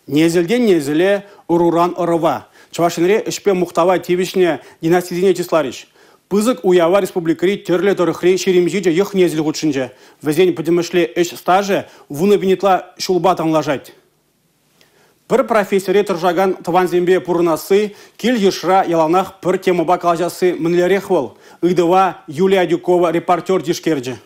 Незелден незеле уруран ырыва. Чавашинре ішпе мұқтава тевишне династизине числариш. Пызык уява республикари терле торыхри шеремжиже ех незел гудшинже. Везень подемышле эш стаже вуны бенетла шулбатан лажать. Пір профессоре тұржаган Таванзембе пурнасы, кел ешра яланах пір темаба калажасы мінлерехвал. Ыдыва Юлия Дюкова репортер дишкерджи.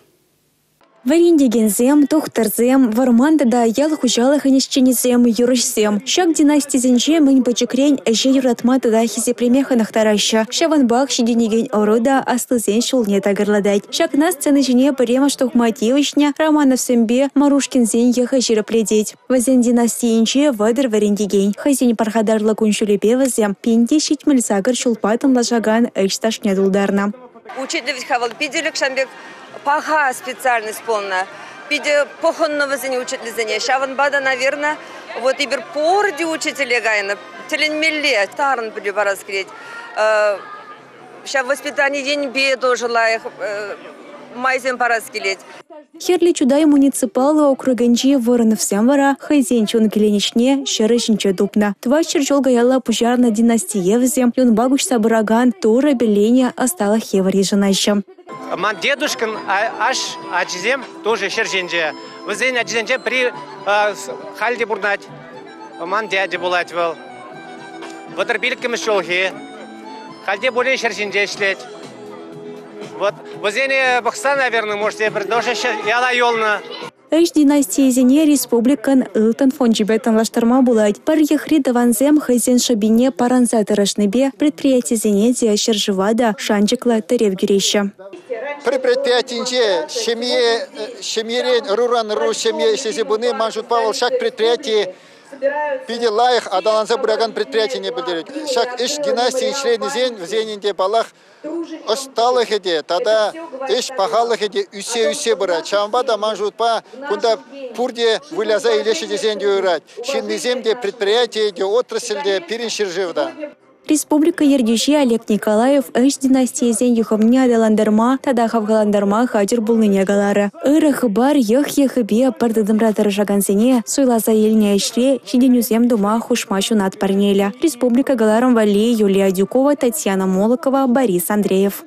Варендегензем, тухтарзем, вармандада ял хужалах инищенезем, юрышзем. Шак династии зенже мынь бачекрень, әже юратмата да хизе племеханах тараща. Шаванбак шиденеген орода аслызен шулне тагырладать. Шак на сцены жене парема штухмативышня, Романов сембе, Марушкин еха жиропледеть. Вазен династии инче вадыр варендеген. Хазень пархадарла куншулепе вазем, пенде щитмель загар шулпатан лажаган эчташня дулдарна. Учитель хавал пиделек шамбек. Паха специальность полная. Пиде похонного за учителя. Шаванбада, наверное, вот и берпорди учителя гайна. Теленмеле, тарн буду пораскреть. Ща воспитание день беду желаю. Майзем пораскелеть. Херли чудай муниципалы округенчи воронов сямвара, хайзен чон келенечне, шерышинче дупна. Два черчол гаяла пожарна династия взем, юн багуш сабыраган, тура беления остала хевари женаща. Ман дедушкин аш ачизем тоже шерженже. Взен ачизенже при хальде бурнать. Ман дяде булать вел. Ватербильким шолхи. Хальде более шерженже шлеть. Вот, возле Бахстана, наверное, можете предложить, я лайолна. Эш династии зене республикан ылтан фонджибетан лаштарма булать. Пар ехри даванзем хайзен шабине паранза тарашнебе предприятие зене диашер живада шанчикла теревгюреща. При предприятии семье руран ру семье сезебуны манжут Павел шаг предприятие пиделаих адаланза бураган предприятие не будет. Шаг иш династии члены зен в зенинде балах осталых иде, тогда иш пахалых иде усе бара. Чамбада манжут па кунда пурде выляза и леши зен дюрать. Шинный земде предприятие де отрасль де переншир живда. Республика Ердюши Олег Николаев эш династии зен юхамне адаландарма, тада хавгаландарма хадир булныне галары. Ыры хыбар ех-ехыбе пардадымра тарашаган зене, суйласа елне эшре, шиденюзем дума хушмашу над парнеля. Республика галарам вали Юлия Дюкова, Татьяна Молокова, Борис Андреев.